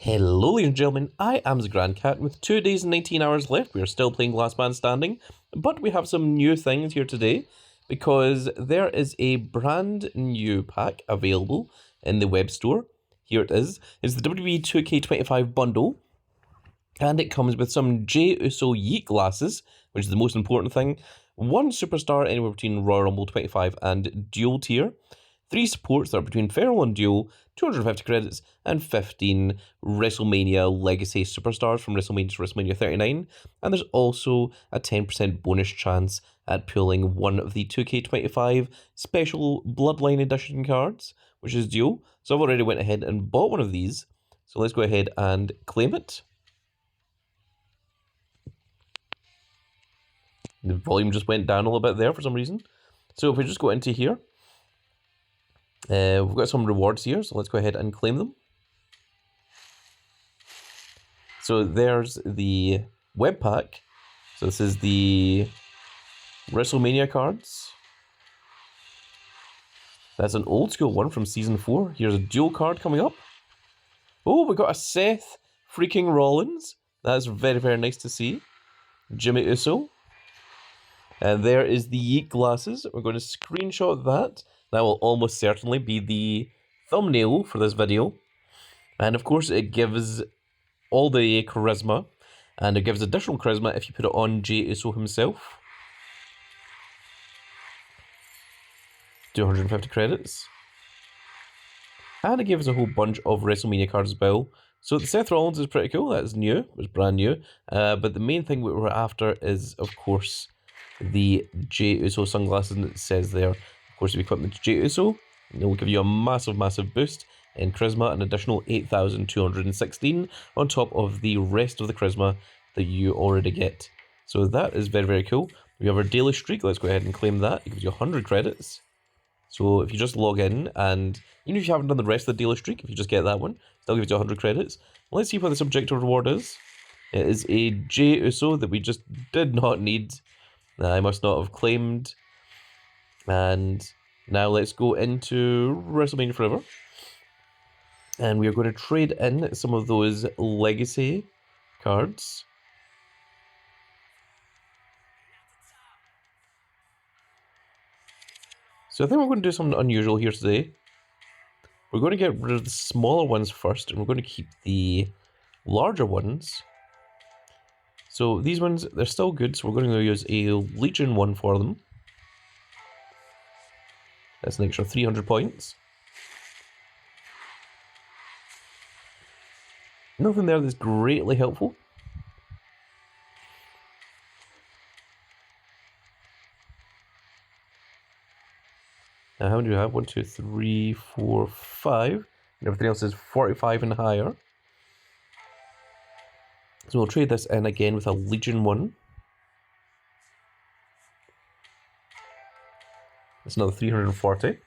Hello ladies and gentlemen, I am the Grand Cat. With 2 days and 19 hours left, we are still playing Last Man Standing, but we have some new things here today, because there is a brand new pack available in the web store. Here it is. It's the WWE 2K25 bundle, and it comes with some Jey Uso YEET glasses, which is the most important thing, 1 superstar anywhere between Royal Rumble 25 and Dual Tier, 3 supports that are between Feral and Dual, 250 credits, and 15 WrestleMania Legacy Superstars from WrestleMania to WrestleMania 39. And there's also a 10% bonus chance at pulling one of the 2K25 special Bloodline Edition cards, which is Dual. So I've already went ahead and bought one of these. So let's go ahead and claim it. The volume just went down a little bit there for some reason. So if we just go into here, we've got some rewards here, so let's go ahead and claim them. So there's the web pack. So this is the WrestleMania cards. That's an old school one from season 4. Here's a dual card coming up. Oh, we got a Seth freaking Rollins. That's very, very nice to see. Jimmy Uso. And there is the YEET glasses. We're going to screenshot that. That will almost certainly be the thumbnail for this video. And of course it gives all the charisma. And it gives additional charisma if you put it on Jey Uso himself. 250 credits. And it gives a whole bunch of WrestleMania cards as well. So the Seth Rollins is pretty cool. That is new. It's brand new. But the main thing we're after is, of course, the Jey Uso sunglasses, and it says there, of course, if you equip them to Jey Uso, it will give you a massive, massive boost in charisma, an additional 8,216 on top of the rest of the charisma that you already get. So that is very, very cool. We have our daily streak. Let's go ahead and claim that. It gives you 100 credits. So if you just log in, and even if you haven't done the rest of the daily streak, if you just get that one, still gives you 100 credits. Let's see what the subjective reward is. It is a Jey Uso that we just did not need. I must not have claimed. And now let's go into WrestleMania Forever. And we are going to trade in some of those legacy cards. So I think we're going to do something unusual here today. We're going to get rid of the smaller ones first, and we're going to keep the larger ones. So these ones, they're still good, so we're going to use a Legion one for them. That's an extra 300 points. Nothing there that's greatly helpful. Now, how many do we have? 1, 2, 3, 4, 5. And everything else is 45 and higher. So we'll trade this in again with a Legion one. That's another 340. And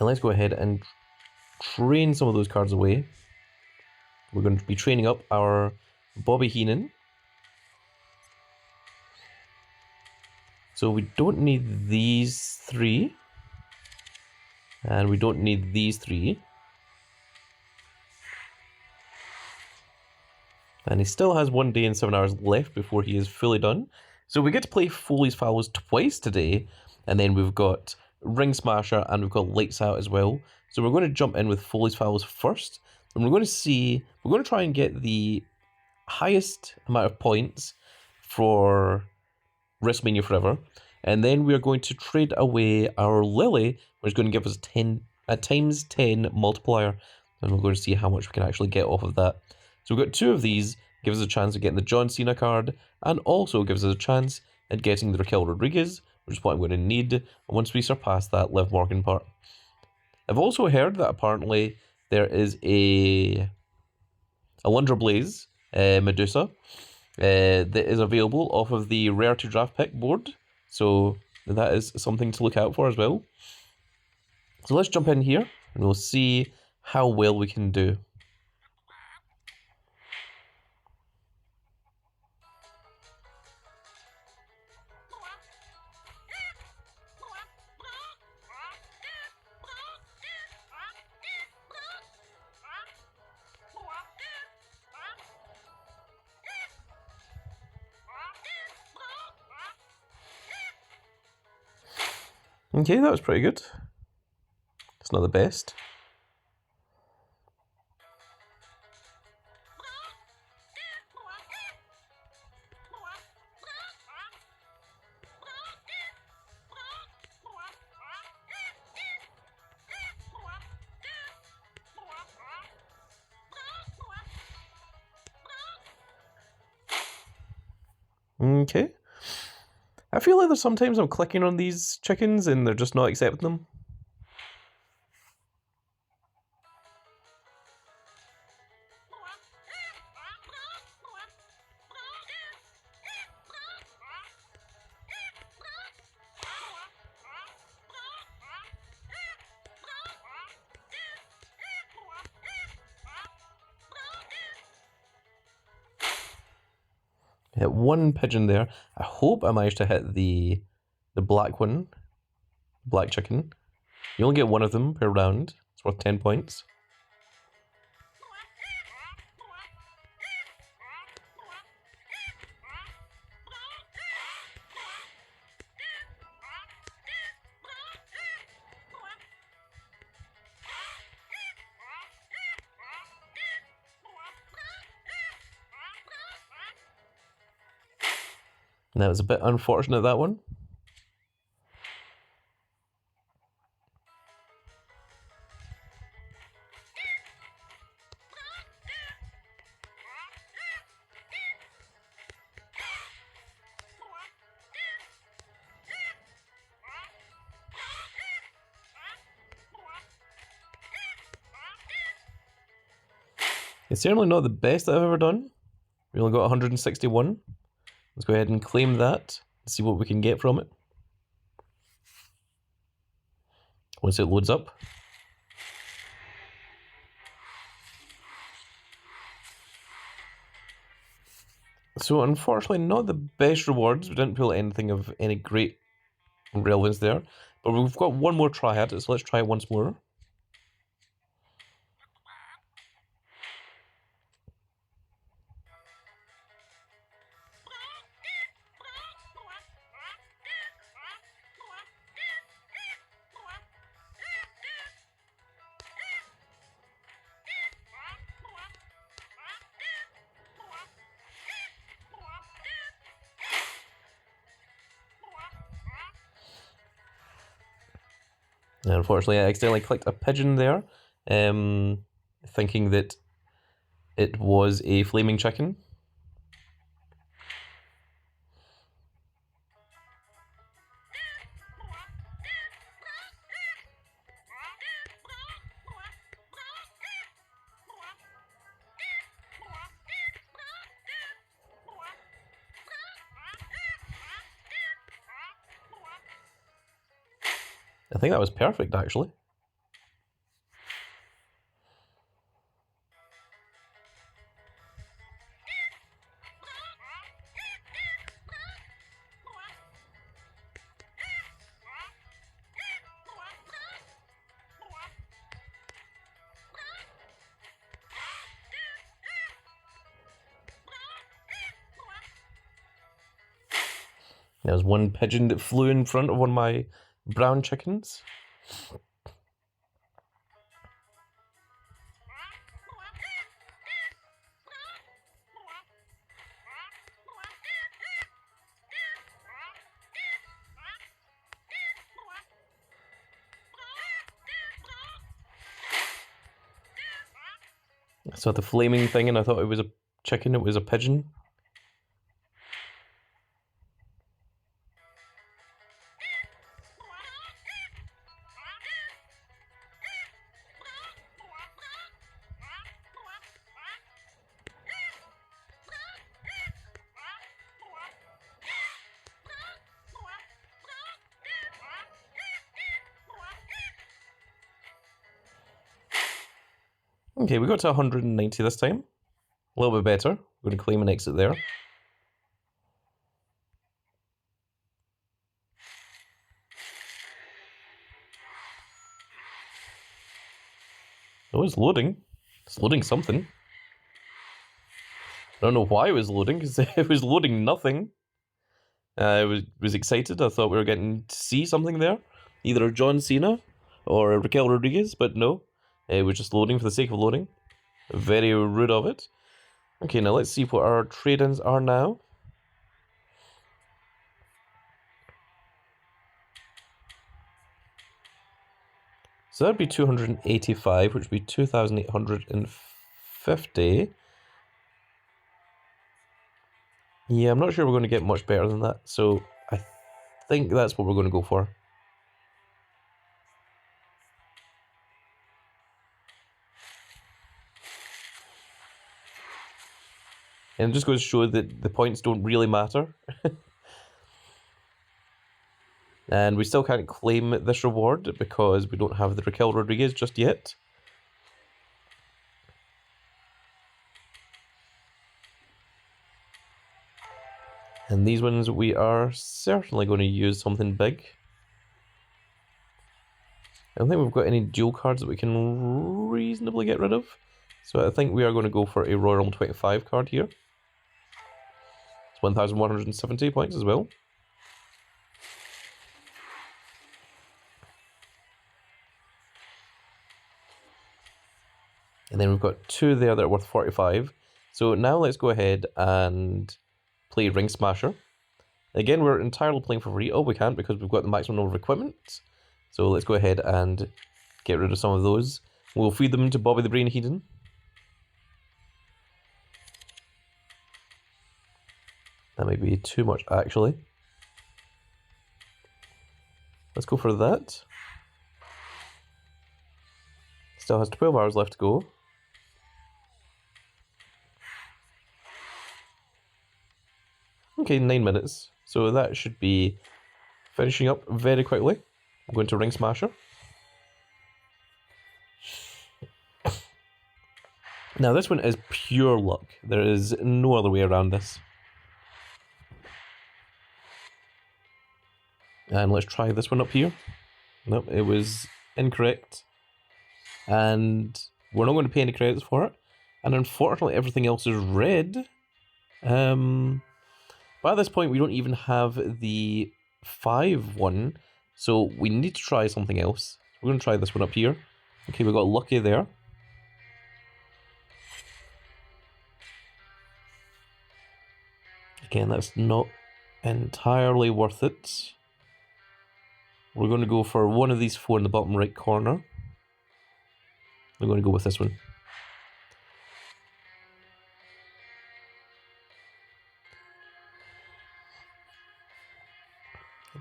let's go ahead and train some of those cards away. We're going to be training up our Bobby Heenan. So we don't need these 3. And we don't need these 3. And he still has 1 day and 7 hours left before he is fully done. So we get to play Foley's Fowls twice today. And then we've got Ring Smasher and we've got Lights Out as well. So we're going to jump in with Foley's Fowls first. And we're going to try and get the highest amount of points for WrestleMania Forever. And then we are going to trade away our Lily, which is going to give us a times 10 multiplier. And we're going to see how much we can actually get off of that. So we've got 2 of these, gives us a chance of getting the John Cena card, and also gives us a chance at getting the Raquel Rodriguez, which is what I'm going to need once we surpass that Liv Morgan part. I've also heard that apparently there is a Alundra Blaze Medusa that is available off of the Rare to Draft Pick board. So that is something to look out for as well. So let's jump in here and we'll see how well we can do. Okay, that was pretty good. It's not the best. Okay. I feel like there's sometimes I'm clicking on these chickens and they're just not accepting them. Hit one pigeon there. I hope I managed to hit the black one, black chicken. You only get one of them per round. It's worth 10 points. That was a bit unfortunate, that one. It's certainly not the best I've ever done. We only got 161. Let's go ahead and claim that and see what we can get from it. Once it loads up. So unfortunately not the best rewards. We didn't pull anything of any great relevance there. But we've got one more try at it, so let's try it once more. And unfortunately, I accidentally clicked a pigeon there, thinking that it was a flaming chicken. I think that was perfect, actually. There was one pigeon that flew in front of one of my brown chickens. I saw the flaming thing and I thought it was a chicken, it was a pigeon. Okay, we got to 190 this time. A little bit better. We're going to claim an exit there. Oh, it's loading. It's loading something. I don't know why it was loading, because it was loading nothing. I was excited. I thought we were getting to see something there. either John Cena or Raquel Rodriguez, but no. It was just loading for the sake of loading. Very rude of it. Okay, now let's see what our trade-ins are now. So that'd be 285, which would be 2,850. Yeah, I'm not sure we're going to get much better than that, so I think that's what we're going to go for. And it just goes to show that the points don't really matter. And we still can't claim this reward because we don't have the Raquel Rodriguez just yet. And these ones we are certainly going to use something big. I don't think we've got any dual cards that we can reasonably get rid of. So I think we are going to go for a Royal Rumble 25 card here. It's 1,170 points as well. And then we've got two there that are worth 45. So now let's go ahead and play Ring Smasher. Again, we're entirely playing for free. Oh, we can't because we've got the maximum number of equipment. So let's go ahead and get rid of some of those. We'll feed them to Bobby the Brain Heenan. That might be too much, actually. Let's go for that. Still has 12 hours left to go. Okay, 9 minutes. So that should be finishing up very quickly. I'm going to Ring Smasher. Now this one is pure luck. There is no other way around this. And let's try this one up here. Nope, it was incorrect. And we're not going to pay any credits for it. And unfortunately everything else is red. But at this point we don't even have the 5 one. So we need to try something else. We're going to try this one up here. Okay, we got lucky there. Again, that's not entirely worth it. We're going to go for one of these 4 in the bottom right corner. I'm going to go with this one.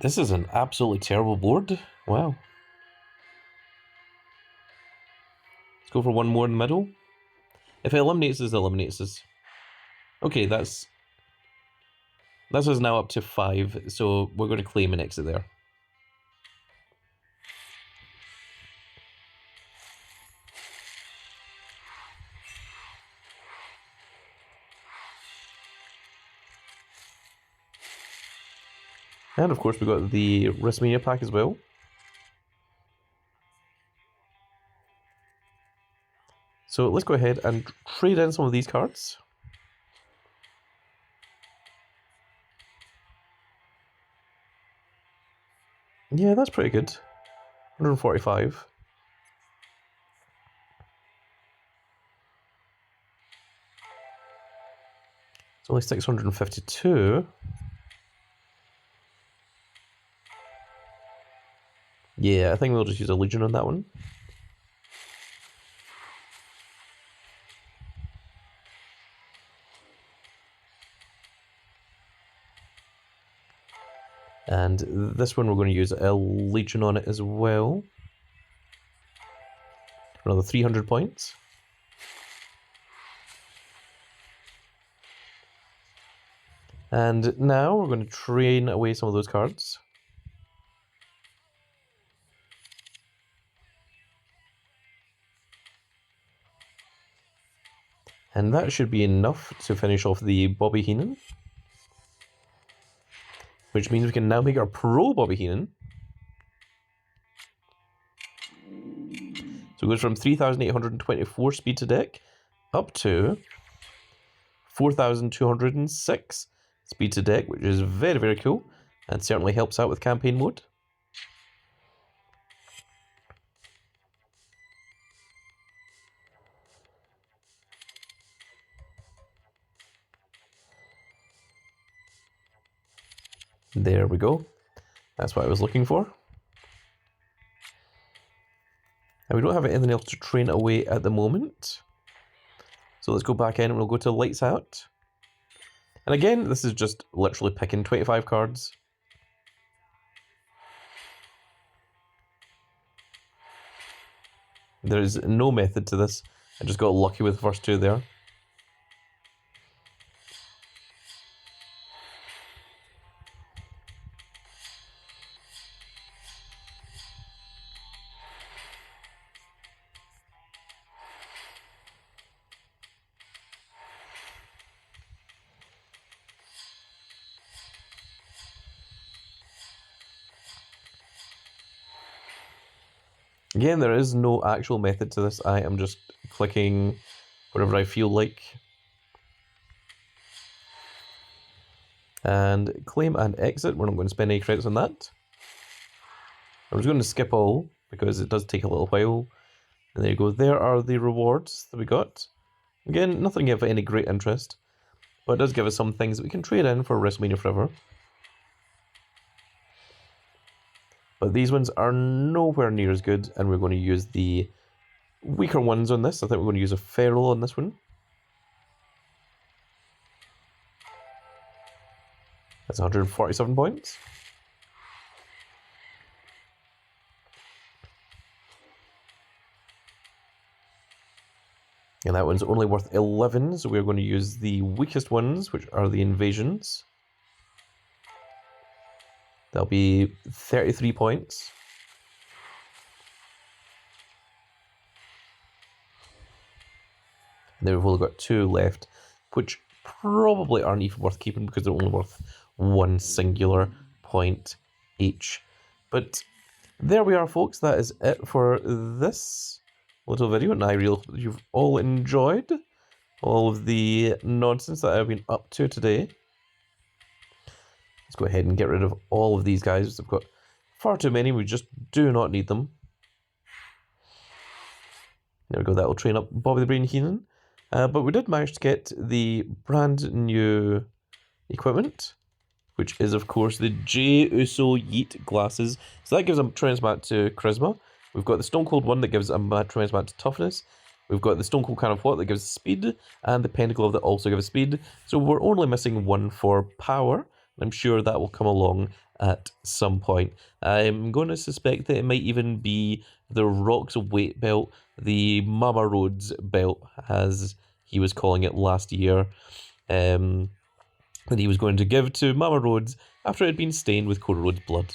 This is an absolutely terrible board. Wow. Let's go for one more in the middle. If it eliminates us, it eliminates us. Okay, this is now up to 5, so we're going to claim an exit there. And of course we got the Wrestlemania pack as well. So let's go ahead and trade in some of these cards. Yeah, that's pretty good. 145. It's only 652. Yeah, I think we'll just use a Legion on that one. And this one we're going to use a Legion on it as well. Another 300 points. And now we're going to train away some of those cards. And that should be enough to finish off the Bobby Heenan. Which means we can now make our Pro Bobby Heenan. So it goes from 3,824 speed to deck up to 4,206 speed to deck, which is very, very cool and certainly helps out with campaign mode. There we go. That's what I was looking for. And we don't have anything else to train away at the moment. So let's go back in and we'll go to Lights Out. And again, this is just literally picking 25 cards. There's no method to this. I just got lucky with the first two there. Again, there is no actual method to this. I am just clicking whatever I feel like. And claim and exit. We're not going to spend any credits on that. I'm just going to skip all because it does take a little while. And there you go. There are the rewards that we got. Again, nothing of any great interest, but it does give us some things that we can trade in for Wrestlemania Forever. But these ones are nowhere near as good, and we're going to use the weaker ones on this. I think we're going to use a Feral on this one. That's 147 points. And that one's only worth 11, so we're going to use the weakest ones, which are the Invasions. That'll be 33 points. And then we've only got 2 left, which probably aren't even worth keeping because they're only worth 1 singular point each. But there we are, folks. That is it for this little video, and I really hope that you've all enjoyed all of the nonsense that I've been up to today. Let's go ahead and get rid of all of these guys. I've got far too many. We just do not need them. There we go. That will train up Bobby the Brain Heenan. But we did manage to get the brand new equipment, which is, of course, the Jey Uso YEET glasses. So that gives a tremendous amount to charisma. We've got the Stone Cold one that gives a tremendous amount to toughness. We've got the Stone Cold Can of What that gives speed, and the Pentaglove that also gives speed. So we're only missing one for power. I'm sure that will come along at some point. I'm going to suspect that it might even be the Rock's weight belt, the Mama Rhodes belt, as he was calling it last year, that he was going to give to Mama Rhodes after it had been stained with Cody Rhodes' blood.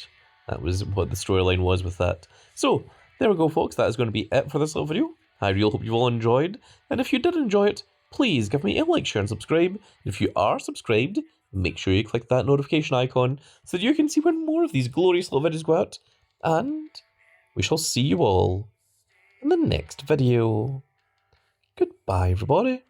That was what the storyline was with that. So, there we go, folks. That is going to be it for this little video. I really hope you all enjoyed. And if you did enjoy it, please give me a like, share, and subscribe. And if you are subscribed, make sure you click that notification icon so that you can see when more of these glorious little videos go out. And we shall see you all in the next video. Goodbye, everybody.